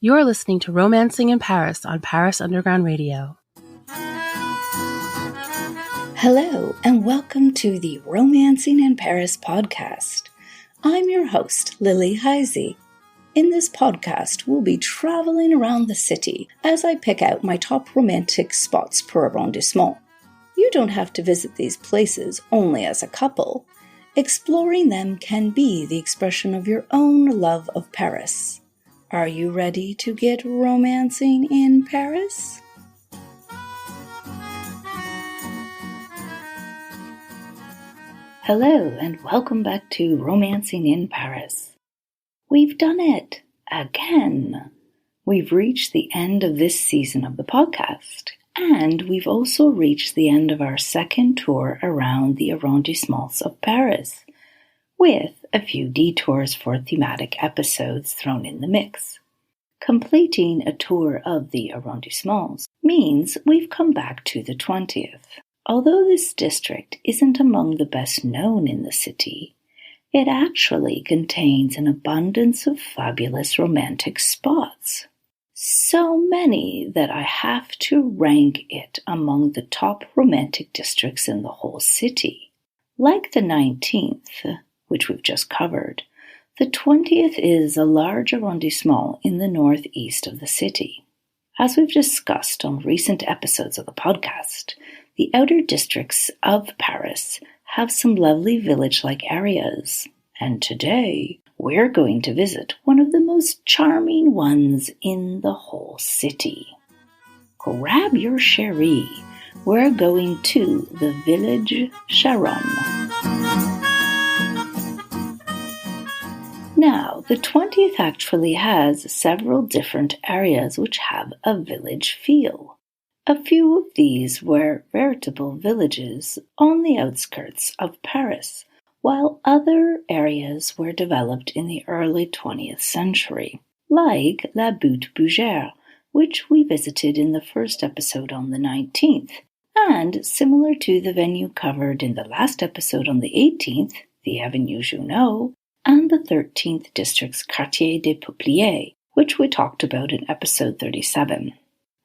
You're listening to Romancing in Paris on Paris Underground Radio. Hello, and welcome to the Romancing in Paris podcast. I'm your host, Lily Heise. In this podcast, we'll be traveling around the city as I pick out my top romantic spots per arrondissement. You don't have to visit these places only as a couple. Exploring them can be the expression of your own love of Paris. Are you ready to get romancing in Paris? Hello, and welcome back to Romancing in Paris. We've done it again. We've reached the end of this season of the podcast, and we've also reached the end of our second tour around the arrondissements of Paris, with a few detours for thematic episodes thrown in the mix. Completing a tour of the arrondissements means we've come back to the 20th. Although this district isn't among the best known in the city, it actually contains an abundance of fabulous romantic spots. So many that I have to rank it among the top romantic districts in the whole city. Like the 19th, which we've just covered, the 20th is a large arrondissement in the northeast of the city. As we've discussed on recent episodes of the podcast, the outer districts of Paris have some lovely village-like areas, and today we're going to visit one of the most charming ones in the whole city. Grab your chérie, we're going to the village Charonne. Now, the 20th actually has several different areas which have a village feel. A few of these were veritable villages on the outskirts of Paris, while other areas were developed in the early 20th century, like La Butte Bougère, which we visited in the first episode on the 19th, and similar to the venue covered in the last episode on the 18th, the Avenue Junot, and the 13th District's Quartier des Peupliers, which we talked about in episode 37.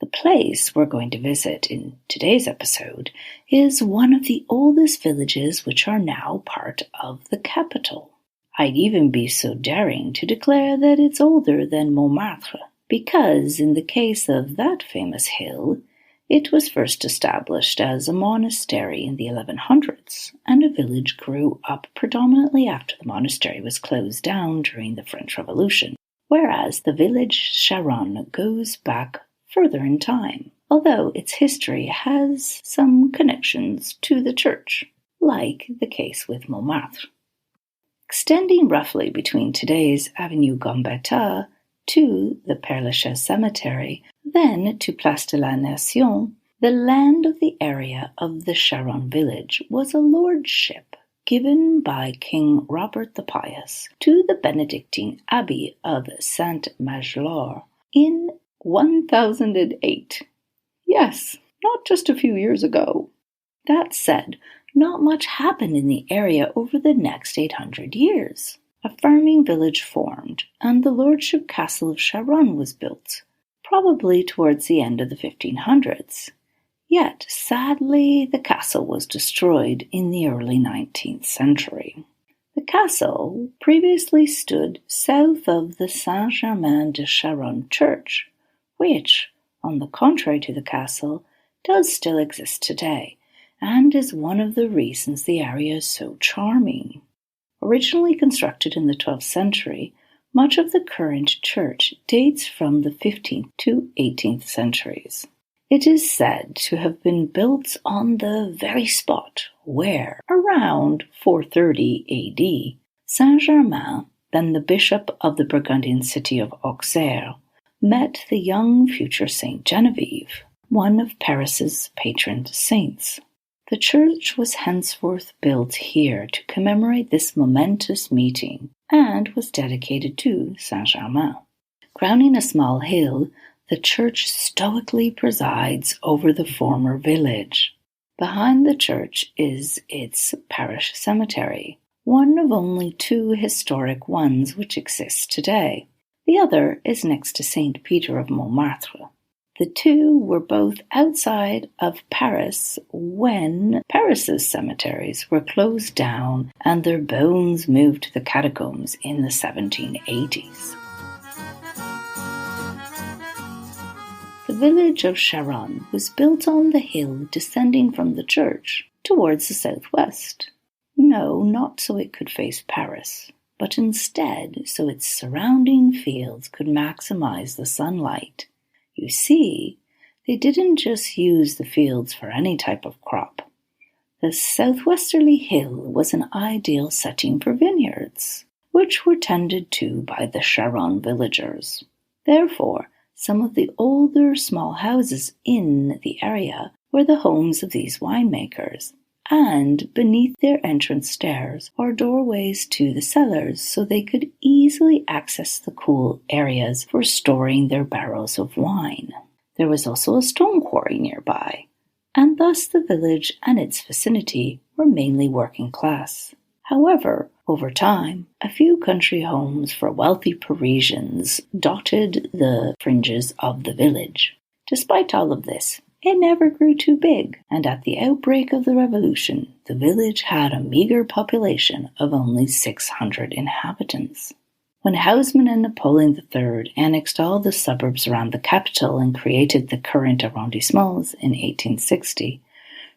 The place we're going to visit in today's episode is one of the oldest villages which are now part of the capital. I'd even be so daring to declare that it's older than Montmartre, because in the case of that famous hill, it was first established as a monastery in the 1100s, and a village grew up predominantly after the monastery was closed down during the French Revolution, whereas the village Charonne goes back further in time, although its history has some connections to the church, like the case with Montmartre. Extending roughly between today's Avenue Gambetta to the Père-Lachaise Cemetery, then to Place de la Nation, the land of the area of the Charonne village was a lordship given by King Robert the Pious to the Benedictine Abbey of Saint-Magloire in 1008. Yes, not just a few years ago. That said, not much happened in the area over the next 800 years. A farming village formed, and the lordship castle of Charonne was built, probably towards the end of the 1500s. Yet, sadly, the castle was destroyed in the early 19th century. The castle previously stood south of the Saint-Germain-de-Charonne church, which, on the contrary to the castle, does still exist today, and is one of the reasons the area is so charming. Originally constructed in the 12th century, much of the current church dates from the 15th to 18th centuries. It is said to have been built on the very spot where, around 430 AD, Saint-Germain, then the bishop of the Burgundian city of Auxerre, met the young future Saint Genevieve, one of Paris's patron saints. The church was henceforth built here to commemorate this momentous meeting and was dedicated to Saint-Germain. Crowning a small hill, the church stoically presides over the former village. Behind the church is its parish cemetery, one of only two historic ones which exist today. The other is next to Saint Peter of Montmartre. The two were both outside of Paris when Paris's cemeteries were closed down and their bones moved to the catacombs in the 1780s. The village of Charonne was built on the hill descending from the church towards the southwest. No, not so it could face Paris, but instead so its surrounding fields could maximize the sunlight. You see, they didn't just use the fields for any type of crop. The southwesterly hill was an ideal setting for vineyards, which were tended to by the Charonne villagers. Therefore, some of the older small houses in the area were the homes of these winemakers, and beneath their entrance stairs are doorways to the cellars so they could easily access the cool areas for storing their barrels of wine. There was also a stone quarry nearby, and thus the village and its vicinity were mainly working class. However, over time, a few country homes for wealthy Parisians dotted the fringes of the village. Despite all of this, it never grew too big, and at the outbreak of the revolution, the village had a meager population of only 600 inhabitants. When Haussmann and Napoleon III annexed all the suburbs around the capital and created the current arrondissements in 1860,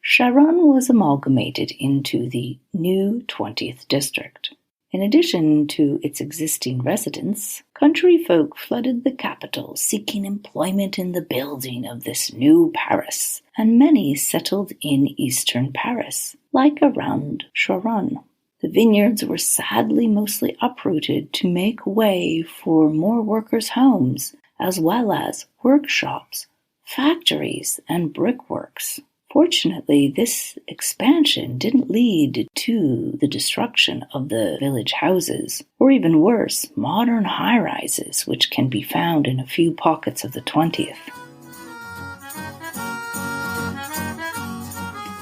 Charonne was amalgamated into the new 20th district. In addition to its existing residents, country folk flooded the capital seeking employment in the building of this new Paris, and many settled in eastern Paris, like around Charonne. The vineyards were sadly mostly uprooted to make way for more workers' homes, as well as workshops, factories, and brickworks. Fortunately, this expansion didn't lead to the destruction of the village houses, or even worse, modern high-rises, which can be found in a few pockets of the 20th.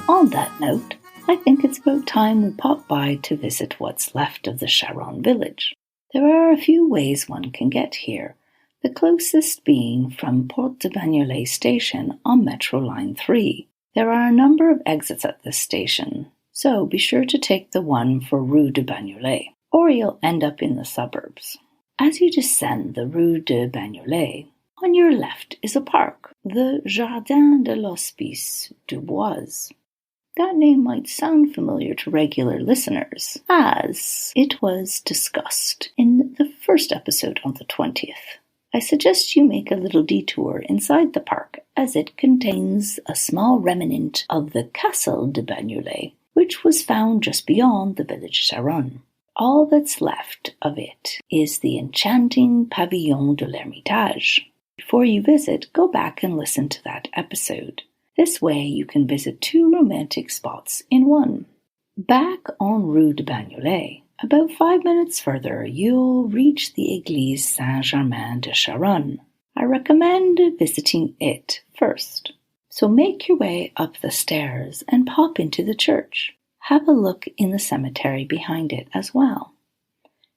On that note, I think it's about time we pop by to visit what's left of the Charonne village. There are a few ways one can get here, the closest being from Porte de Bagnolet station on Metro Line 3. There are a number of exits at this station, so be sure to take the one for Rue de Bagnolet, or you'll end up in the suburbs. As you descend the Rue de Bagnolet, on your left is a park, the Jardin de l'Hospice du Bois. That name might sound familiar to regular listeners, as it was discussed in the first episode on the 20th. I suggest you make a little detour inside the park, as it contains a small remnant of the Castle de Bagnolet, which was found just beyond the village Charonne. All that's left of it is the enchanting Pavillon de l'Ermitage. Before you visit, go back and listen to that episode. This way you can visit two romantic spots in one. Back on Rue de Bagnolet, about 5 minutes further, you'll reach the Église Saint-Germain de Charonne. I recommend visiting it first. So make your way up the stairs and pop into the church. Have a look in the cemetery behind it as well.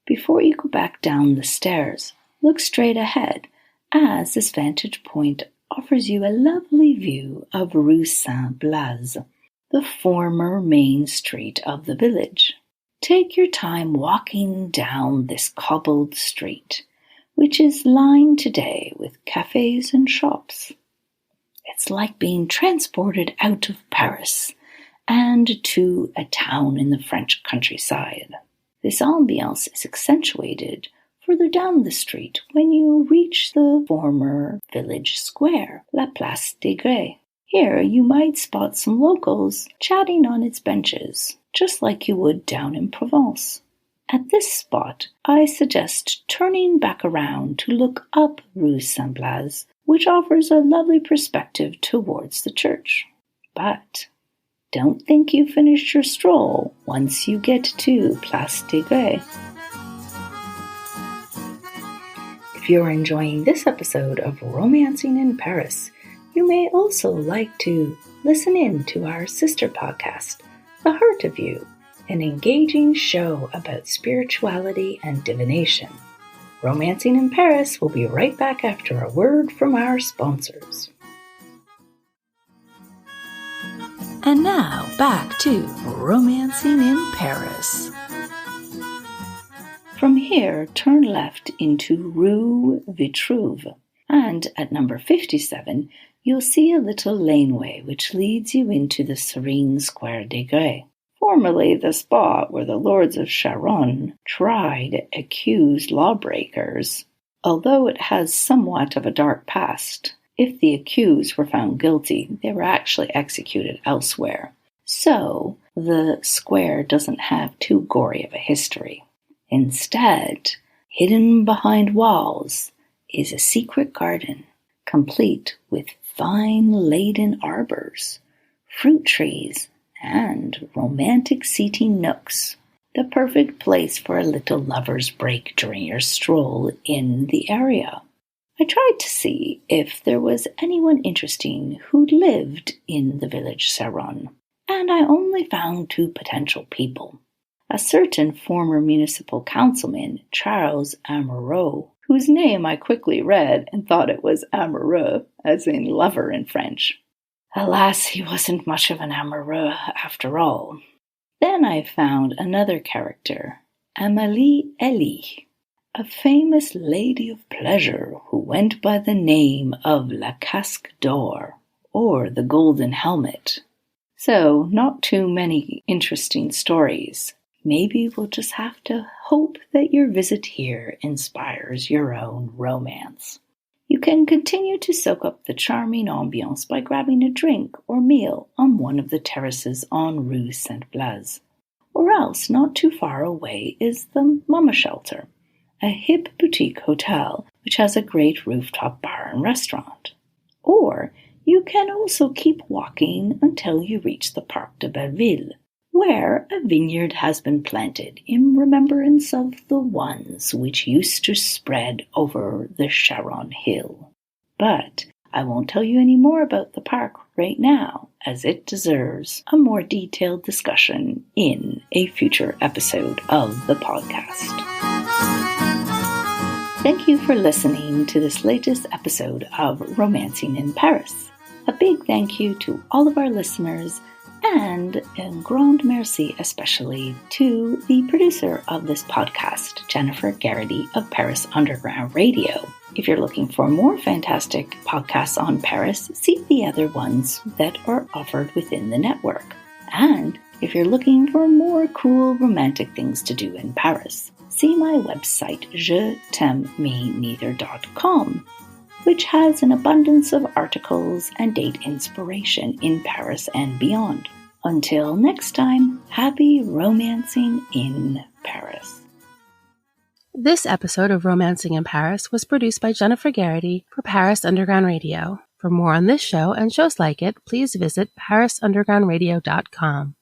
Before you go back down the stairs, look straight ahead, as this vantage point offers you a lovely view of Rue Saint-Blaise, the former main street of the village. Take your time walking down this cobbled street, which is lined today with cafes and shops. It's like being transported out of Paris and to a town in the French countryside. This ambiance is accentuated further down the street when you reach the former village square, La Place des Grès. Here you might spot some locals chatting on its benches, just like you would down in Provence. At this spot, I suggest turning back around to look up Rue Saint-Blaise, which offers a lovely perspective towards the church. But don't think you finished your stroll once you get to Place des Grès. If you're enjoying this episode of Romancing in Paris, you may also like to listen in to our sister podcast, The Heart of You, an engaging show about spirituality and divination. Romancing in Paris will be right back after a word from our sponsors. And now, back to Romancing in Paris. From here, turn left into Rue Vitruve, and at number 57, you'll see a little laneway which leads you into the serene Square des Grès, formerly the spot where the lords of Charonne tried accused lawbreakers, although it has somewhat of a dark past. If the accused were found guilty, they were actually executed elsewhere. So, the square doesn't have too gory of a history. Instead, hidden behind walls is a secret garden, complete with vine-laden arbors, fruit trees, and romantic seating nooks. The perfect place for a little lover's break during your stroll in the area. I tried to see if there was anyone interesting who lived in the village Charonne, and I only found 2 potential people. A certain former municipal councilman, Charles Amoureux, whose name I quickly read and thought it was amoureux, as in lover in French. Alas, he wasn't much of an amoureux after all. Then I found another character, Amélie Elie, a famous lady of pleasure who went by the name of La Casque d'Or, or the Golden Helmet. So, not too many interesting stories. Maybe we'll just have to hope that your visit here inspires your own romance. You can continue to soak up the charming ambiance by grabbing a drink or meal on one of the terraces on Rue Saint-Blaise. Or else, not too far away is the Mama Shelter, a hip boutique hotel which has a great rooftop bar and restaurant. Or you can also keep walking until you reach the Parc de Belleville, where a vineyard has been planted in remembrance of the ones which used to spread over the Charonne hill. But I won't tell you any more about the park right now, as it deserves a more detailed discussion in a future episode of the podcast. Thank you for listening to this latest episode of Romancing in Paris. A big thank you to all of our listeners, and un grand merci especially to the producer of this podcast, Jennifer Garrity of Paris Underground Radio. If you're looking for more fantastic podcasts on Paris, see the other ones that are offered within the network. And if you're looking for more cool romantic things to do in Paris, see my website jetemmeneither.com, which has an abundance of articles and date inspiration in Paris and beyond. Until next time, happy romancing in Paris. This episode of Romancing in Paris was produced by Jennifer Garrity for Paris Underground Radio. For more on this show and shows like it, please visit parisundergroundradio.com.